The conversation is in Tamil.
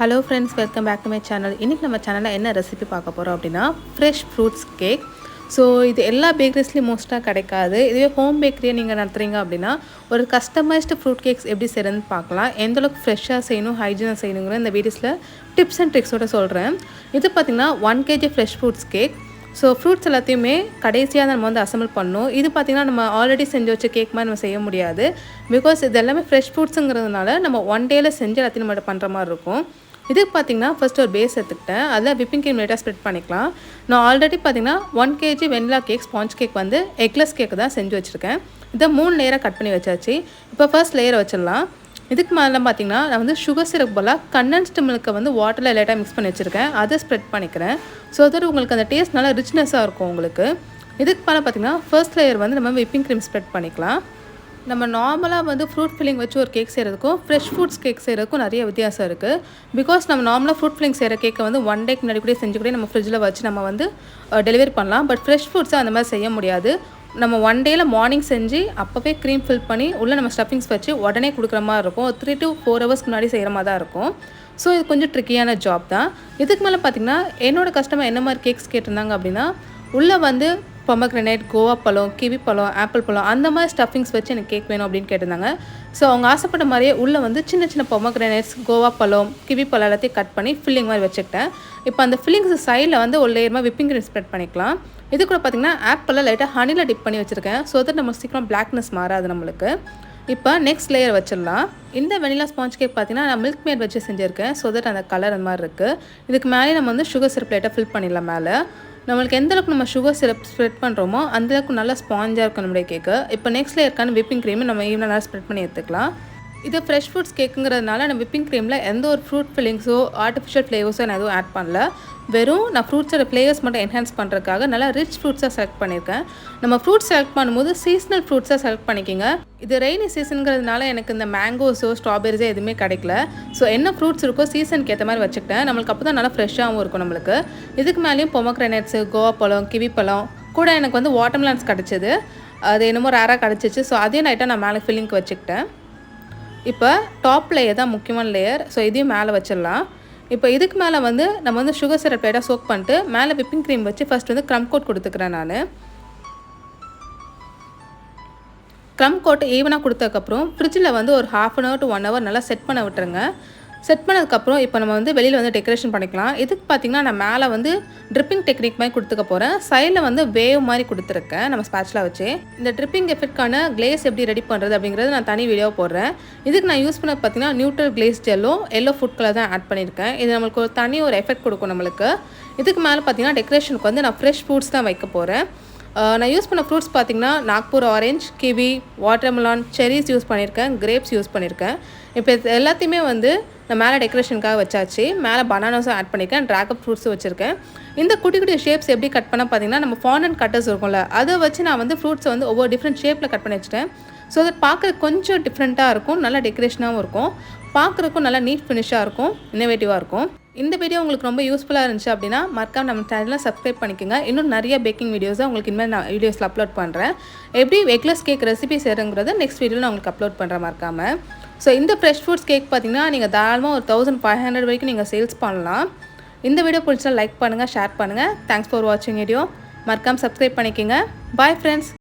Hello friends, welcome back to my channel. இன்னைக்கு நம்ம சேனல்ல என்ன ரெசிபி பார்க்க போறோம் அப்படினா fresh fruits cake. ஸோ இது எல்லா பேக்கரிஸ்லையும் மோஸ்ட்டாக கிடைக்காது. இதுவே ஹோம் பேக்கரியை நீங்கள் நடத்துகிறீங்க அப்படின்னா ஒரு கஸ்டமைஸ்டு ஃப்ரூட் கேக்ஸ் எப்படி செய்கிறதுன்னு பார்க்கலாம். எந்தளவுக்கு ஃப்ரெஷ்ஷாக செய்யணும், ஹைஜீனாக செய்யணுங்கிற இந்த வீடியோஸில் டிப்ஸ் அண்ட் ட்ரிக்ஸோட சொல்கிறேன். இது பார்த்திங்கன்னா 1 kg fresh fruits cake. So fruits எல்லாத்தையுமே கடைசியாக நம்ம வந்து அசம்பிள் பண்ணணும். இது பார்த்திங்கன்னா நம்ம ஆல்ரெடி செஞ்சு வச்ச கேக் மாதிரி நம்ம செய்ய முடியாது. பிகாஸ் இது எல்லாமே ஃப்ரெஷ் ஃப்ரூட்ஸுங்கிறதுனால நம்ம 1 டேயில் செஞ்சு எல்லாத்தையும் நம்ம பண்ணுற மாதிரி இருக்கும். இதுக்கு பார்த்திங்கன்னா ஃபஸ்ட்டு ஒரு பேஸ் எடுத்துக்கிட்டேன். அதில் விப்பிங் க்ரீம் லைட்டாக ஸ்ப்ரெட் பண்ணிக்கலாம். நான் ஆல்ரெடி பார்த்திங்கன்னா 1 kg vanilla cake sponge cake வந்து எக்லெஸ் கேக்கு தான் செஞ்சு வச்சுருக்கேன். இதை 3 லேயராக கட் பண்ணி வச்சாச்சு. இப்போ ஃபர்ஸ்ட் லேயரை வச்சிடலாம். இதுக்கு மேலே பார்த்திங்கன்னா நான் வந்து சுகர் சிரப் போல் கண்டென்ஸ்டு மில்கை வந்து வாட்டரில் லைட்டாக மிக்ஸ் பண்ணி வச்சுருக்கேன். அதை ஸ்ப்ரெட் பண்ணிக்கிறேன். ஸோ அது உங்களுக்கு அந்த டேஸ்ட் நல்லா ரிச்னஸாக இருக்கும் உங்களுக்கு. இதுக்கு மேலே பார்த்திங்கன்னா ஃபர்ஸ்ட் லேயர் வந்து நம்ம விப்பிங் க்ரீம் ஸ்ப்ரெட் பண்ணிக்கலாம். நம்ம நார்மலாக வந்து ஃப்ரூட் ஃபில்லிங் வச்சு ஒரு கேக் செய்கிறதுக்கும் ஃப்ரெஷ் ஃப்ரூட்ஸ் கேக் செய்கிறதுக்கும் நிறைய வித்தியாசம் இருக்குது. பிகாஸ் நம்ம நார்மலாக ஃப்ரூட் ஃபில்லிங் செய்கிற கேக்கை வந்து 1 டேக்கு முன்னாடி கூட செஞ்சு கூட நம்ம ஃப்ரிட்ஜில் வச்சு நம்ம வந்து டெலிவரி பண்ணலாம். பட் ஃப்ரெஷ் ஃப்ரூட்ஸை அந்த மாதிரி செய்ய முடியாது. நம்ம 1 டேயில் மார்னிங் செஞ்சு அப்போவே க்ரீம் ஃபில் பண்ணி உள்ளே நம்ம ஸ்டஃபிங்ஸ் வச்சு உடனே கொடுக்குற மாதிரி இருக்கும். 3 to 4 hours முன்னாடி செய்கிற மாதிரி தான் இருக்கும். ஸோ இது கொஞ்சம் ட்ரிக்கியான ஜாப் தான். இதுக்கு மேலே பார்த்திங்கன்னா என்னோடய கஸ்டமர் என்ன மாதிரி கேக்ஸ் கேட்டிருந்தாங்க அப்படின்னா உள்ளே வந்து பொமக்ரனேட், கோவா பழம், கிவி பழம், ஆப்பிள் பழம் அந்த மாதிரி ஸ்டஃபிங்ஸ் வச்சு எனக்கு கேக் வேணும் அப்படின்னு கேட்டிருந்தாங்க. ஸோ அவங்க ஆசைப்பட்ட மாதிரியே உள்ளே வந்து சின்ன சின்ன பொமக்ரனேட்ஸ், கோவா பழம், கிவி பழம் எல்லாத்தையும் கட் பண்ணி ஃபில்லிங் மாதிரி வச்சுக்கிட்டேன். இப்போ அந்த ஃபில்லிங்ஸ் சைடில் வந்து ஒரு லேயர் விப்பிங் க்ரீம் ஸ்ப்ரெட் பண்ணிக்கலாம். இது கூட பார்த்திங்கன்னா ஆப்பிளில் லைட்டாக ஹனியில் டிப் பண்ணி வச்சுருக்கேன். ஸோ தட் நம்ம சீக்கிரம் பிளாக்னஸ் மாறாது நம்மளுக்கு. இப்போ நெக்ஸ்ட் லேயர் வச்சிடலாம். இந்த வெனிலா ஸ்பாஞ்ச் கேக் பார்த்திங்கன்னா நான் மில்க் மேட் வச்சு செஞ்சுருக்கேன். ஸோ தட் அந்த கலர் அந்த மாதிரி இருக்குது. இதுக்கு மேலே நம்ம வந்து சுகர் சிரப் லைட்டாக ஃபில் பண்ணிடலாம். மேலே நம்மளுக்கு எந்தளவுக்கு நம்ம சுகர் சிரப் ஸ்ப்ரெட் பண்ணுறோமோ அந்தளவுக்கு நல்லா ஸ்பாஞ்சாக இருக்கும் நம்மளுடைய கேக்கு. இப்போ நெக்ஸ்ட் லேயருக்கான விப்பிங் க்ரீம் நம்ம ஈவனாக நல்லா ஸ்ப்ரெட் பண்ணி எடுத்துக்கலாம். இது ஃப்ரெஷ் ஃப்ரூட்ஸ் கேக்குங்கிறதுனால நான் விப்பிங் க்ரீமில் எந்த ஒரு ஃப்ரூட் ஃபில்லிங்ஸோ ஆர்டிஃபிஷியல் ஃப்ளேவர்ஸோ நான் எதுவும் ஆட் பண்ணல. வெறும் நான் ஃப்ரூட்ஸோட ஃப்ளேவர்ஸ் மட்டும் என்ஹான்ஸ் பண்ணுறதுக்காக நல்லா ரிச் ஃப்ரூட்ஸாக செலக்ட் பண்ணியிருக்கேன். நம்ம ஃப்ரூட்ஸ் செலக்ட் பண்ணும்போது சீசனல் ஃப்ரூட்ஸாக செலக்ட் பண்ணிக்கிங்க. இது ரெய்னி சீசனுங்கிறதுனால எனக்கு இந்த மேங்கோஸோ ஸ்ட்ராபெரிஸோ எதுவுமே கிடைக்கல. ஸோ என்ன ஃப்ரூட்ஸ் இருக்கோ சீசனுக்கு ஏற்ற மாதிரி வச்சுக்கிட்டேன். நம்மளுக்கு அப்போ தான் நல்லா ஃப்ரெஷ்ஷாகவும் இருக்கும் நம்மளுக்கு. இதுக்கு மேலேயும் பொமக்ரனேட்ஸு, கோவா பழம், கிவி பழம் கூட எனக்கு வந்து வாட்டர்மெலன்ஸ் கிடச்சிது. அது என்னமோ ரேராக கிடச்சிச்சு. ஸோ அதையும் நைட்டாக நான் மேலே ஃபில்லிங்க்கு வச்சுக்கிட்டேன். இப்போ டாப் லேயர் தான் முக்கியமான லேயர். ஸோ இதையும் மேலே வச்சிடலாம். இப்போ இதுக்கு மேலே வந்து நம்ம வந்து சுகர் சிரப் லைட்டாக சோக் பண்ணிட்டு மேலே விப்பிங் க்ரீம் வச்சு ஃபஸ்ட் வந்து க்ரம் கோட் கொடுத்துக்கிறேன். நான் க்ரம் கோட் ஈவனாக கொடுத்ததுக்கப்புறம் ஃப்ரிட்ஜில் வந்து ஒரு 1/2 hour to 1 hour நல்லா செட் பண்ண விட்டுருங்க. செட் பண்ணதுக்கப்புறம் இப்போ நம்ம வந்து வெளியில் வந்து டெக்கரேஷன் பண்ணிக்கலாம். இதுக்கு பார்த்திங்கன்னா நான் மேலே வந்து ட்ரிப்பிங் டெக்னிக் மாதிரி கொடுத்துக்க போகிறேன். சைடில் வந்து வேவ் மாதிரி கொடுத்துருக்கேன் நம்ம ஸ்பேட்சில் வச்சு. இந்த ட்ரிப்பிங் எஃபெக்ட்கான கிளேஸ் எப்படி ரெடி பண்ணுறது அப்படிங்கிறது நான் தனி வீடியோ போடுறேன். இதுக்கு நான் யூஸ் பண்ண பார்த்திங்கன்னா நியூட்ரல் கிளேஸ் ஜெல்லும் எல்லோ ஃபுட் கலர் தான் ஆட் பண்ணியிருக்கேன். இது நம்மளுக்கு ஒரு தனி ஒரு எஃபெக்ட் கொடுக்கும் நம்மளுக்கு. இதுக்கு மேலே பார்த்திங்கன்னா டெக்கரேஷனுக்கு வந்து நான் ஃப்ரெஷ் ஃப்ரூட்ஸ் தான் வைக்க போகிறேன். நான் யூஸ் பண்ண ஃப்ரூட்ஸ் பார்த்திங்கன்னா Nagpur orange, kiwi, watermelon, cherish use பண்ணியிருக்கேன், கிரேப்ஸ் யூஸ் பண்ணியிருக்கேன். இப்போ இது எல்லாத்தையுமே வந்து நான் மேலே டெக்கரேஷனுக்காக வச்சாச்சு. மேலே பனானாஸும் ஆட் பண்ணியிருக்கேன், ட்ராகன் ஃப்ரூட்ஸும் வச்சுருக்கேன். இந்த குட்டி குட்டி ஷேப்ஸ் எப்படி கட் பண்ண பார்த்திங்கன்னா நம்ம ஃபாண்டன்ட் கட்டர்ஸ் இருக்கும்ல, அதை வச்சு நான் வந்து ஃப்ரூட்ஸை வந்து ஒவ்வொரு டிஃப்ரெண்ட் ஷேப்பில் கட் பண்ணி வச்சுட்டேன். ஸோ அதை பார்க்குறதுக்கு கொஞ்சம் டிஃப்ரெண்ட்டாக இருக்கும், நல்லா டெக்கரேஷனாகவும் இருக்கும், பார்க்குறதுக்கும் நல்லா நீட் ஃபினிஷாக இருக்கும், இன்னோவேட்டிவாக இருக்கும். இந்த வீடியோ உங்களுக்கு ரொம்ப யூஸ்ஃபுல்லாக இருந்துச்சு அப்படின்னா மறக்காம நம்ம சேனலை சப்ஸ்கிரைப் பண்ணிக்கோங்க. இன்னும் நிறைய பேக்கிங் வீடியோஸை உங்களுக்கு இனிமேல் நான் வீடியோஸில் அப்லோட் பண்ணுறேன். எப்படி எக்லெஸ் கேக் ரெசிபி செய்கிறங்கிறத நெக்ஸ்ட் வீடியோவில் நான் உங்களுக்கு அப்லோட் பண்ணுறேன் மறக்காமல். ஸோ இந்த ஃப்ரெஷ் ஃப்ரூட்ஸ் கேக் பார்த்திங்கன்னா நீங்கள் தாராளமாக ஒரு 1500 வரைக்கும் நீங்கள் சேல்ஸ் பண்ணலாம். இந்த வீடியோ பிடிச்சா லைக் பண்ணுங்கள், ஷேர் பண்ணுங்கள். தேங்க்ஸ் ஃபார் வாட்சிங் வீடியோ. மறக்காமல் சப்ஸ்கிரைப் பண்ணிக்கோங்க. Bye friends.